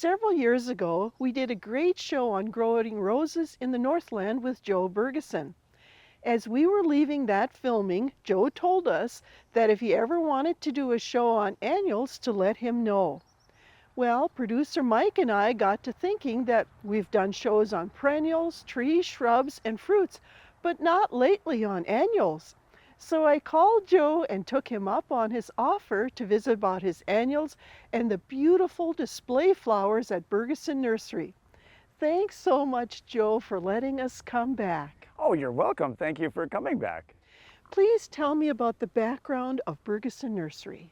Several years ago, we did a great show on growing roses in the Northland with Joe Bergeson. As we were leaving that filming, Joe told us that if he ever wanted to do a show on annuals to let him know. Well, producer Mike and I got to thinking that we've done shows on perennials, trees, shrubs, and fruits, but not lately on annuals. So I called Joe and took him up on his offer to visit about his annuals and the beautiful display flowers at Bergeson Nursery. Thanks so much, Joe, for letting us come back. Oh, you're welcome. Thank you for coming back. Please tell me about the background of Bergeson Nursery.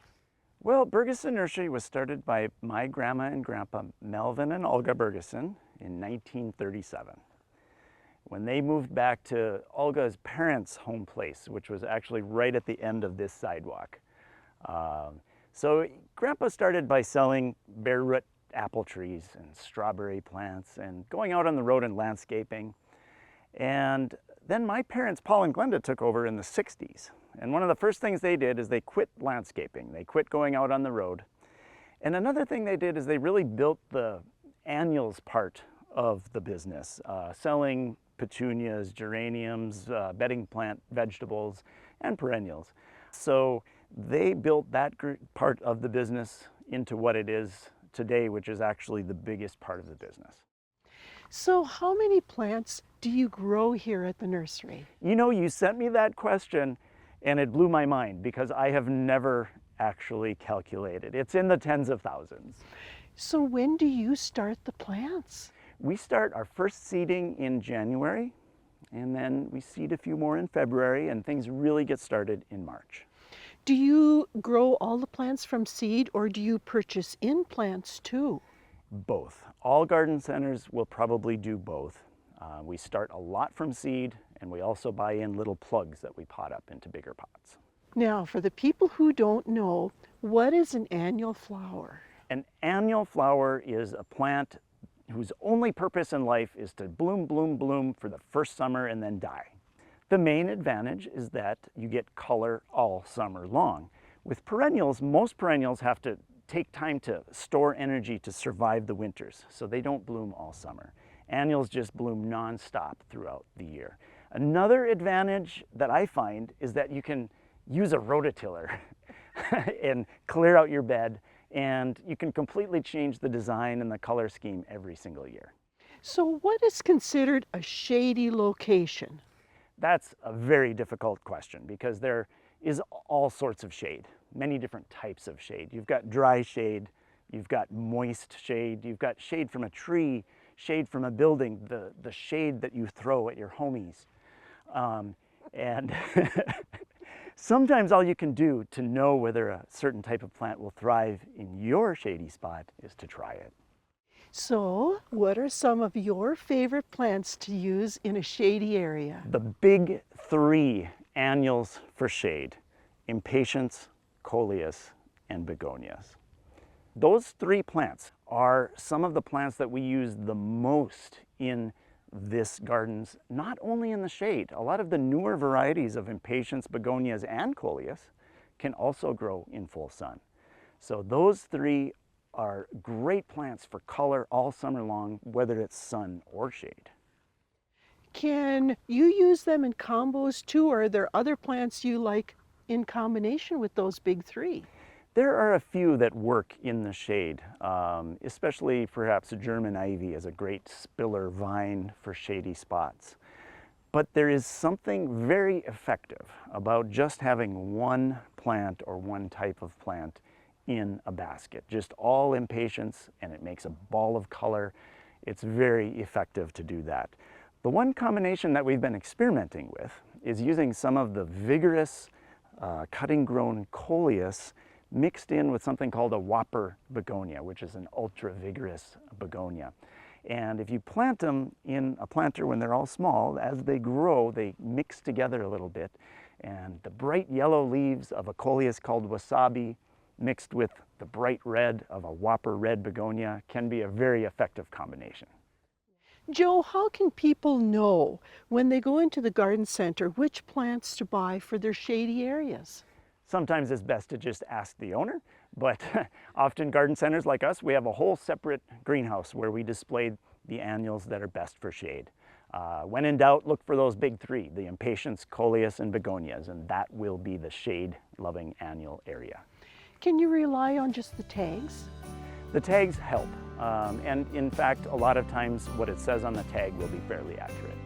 Well, Bergeson Nursery was started by my grandma and grandpa, Melvin and Olga Bergeson, in 1937. When they moved back to Olga's parents' home place, which was actually right at the end of this sidewalk. So Grandpa started by selling bare root apple trees and strawberry plants and going out on the road and landscaping. And then my parents, Paul and Glenda, took over in the 60s. And one of the first things they did is they quit landscaping. They quit going out on the road. And another thing they did is they really built the annuals part of the business, selling petunias, geraniums, bedding plant vegetables, and perennials. So they built that part of the business into what it is today, which is actually the biggest part of the business. So how many plants do you grow here at the nursery? You know, you sent me that question and it blew my mind because I have never actually calculated. It's in the tens of thousands. So when do you start the plants? We start our first seeding in January, and then we seed a few more in February, and things really get started in March. Do you grow all the plants from seed, or do you purchase in plants too? Both. All garden centers will probably do both. We start a lot from seed, and we also buy in little plugs that we pot up into bigger pots. Now, for the people who don't know, what is an annual flower? An annual flower is a plant whose only purpose in life is to bloom, bloom, bloom for the first summer and then die. The main advantage is that you get color all summer long. With perennials, most perennials have to take time to store energy to survive the winters, so they don't bloom all summer. Annuals just bloom nonstop throughout the year. Another advantage that I find is that you can use a rototiller and clear out your bed, and you can completely change the design and the color scheme every single year. So what is considered a shady location? That's a very difficult question because there is all sorts of shade, many different types of shade. You've got dry shade, you've got moist shade, you've got shade from a tree, shade from a building, the shade that you throw at your homies. And sometimes all you can do to know whether a certain type of plant will thrive in your shady spot is to try it. So, what are some of your favorite plants to use in a shady area? The big three annuals for shade: impatiens, coleus, and begonias. Those three plants are some of the plants that we use the most in this gardens, not only in the shade. A lot of the newer varieties of impatiens, begonias, and coleus can also grow in full sun. So those three are great plants for color all summer long, whether it's sun or shade. Can you use them in combos too, or are there other plants you like in combination with those big three? There are a few that work in the shade, especially perhaps German ivy is a great spiller vine for shady spots. But there is something very effective about just having one plant or one type of plant in a basket, just all impatiens, and it makes a ball of color. It's very effective to do that. The one combination that we've been experimenting with is using some of the vigorous cutting-grown coleus mixed in with something called a whopper begonia, which is an ultra-vigorous begonia. And if you plant them in a planter when they're all small, as they grow, they mix together a little bit. And the bright yellow leaves of a coleus called wasabi mixed with the bright red of a whopper red begonia can be a very effective combination. Joe, how can people know when they go into the garden center which plants to buy for their shady areas? Sometimes it's best to just ask the owner, But often garden centers like us, we have a whole separate greenhouse where we display the annuals that are best for shade. When in doubt, look for those big three, the impatiens, coleus, and begonias, and that will be the shade-loving annual area. Can you rely on just the tags? The tags help, and in fact, a lot of times what it says on the tag will be fairly accurate.